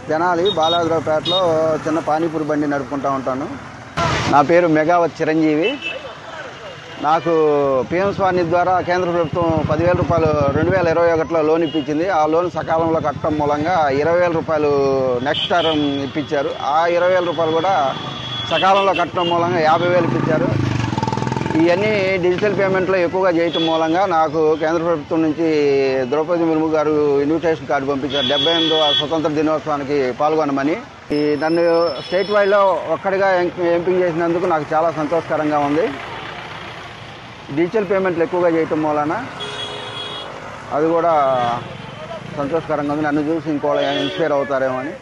తెనాలి బాలాజీరావుపేటలో చిన్న పానీపూరి బండి నడుపుకుంటూ ఉంటాను. నా పేరు మెగావత్ చిరంజీవి. నాకు పిఎం స్వానిధి ద్వారా కేంద్ర ప్రభుత్వం 10,000 రూపాయలు 2021లో లోన్ ఇప్పించింది. ఆ లోన్ సకాలంలో కట్టడం మూలంగా 20,000 రూపాయలు నెక్స్ట్ టర్మ్ ఇప్పించారు. ఆ 20,000 రూపాయలు కూడా సకాలంలో కట్టడం మూలంగా 50,000 ఇప్పించారు. ఇవన్నీ డిజిటల్ పేమెంట్లో ఎక్కువగా చేయటం మూలంగా నాకు కేంద్ర ప్రభుత్వం నుంచి ద్రౌపది ముర్ము గారు ఇన్విటేషన్ కార్డు పంపించారు 78వ స్వతంత్ర దినోత్సవానికి పాల్గొనమని. నన్ను స్టేట్ వైడ్లో ఒక్కడిగా ఎంపిక చేసినందుకు నాకు చాలా సంతోషకరంగా ఉంది. డిజిటల్ పేమెంట్లు ఎక్కువగా చేయటం వలన అది కూడా సంతోషకరంగా ఉంది. నన్ను చూసి ఇంకోళ్ళు ఇన్స్పైర్ అవుతారేమో అని.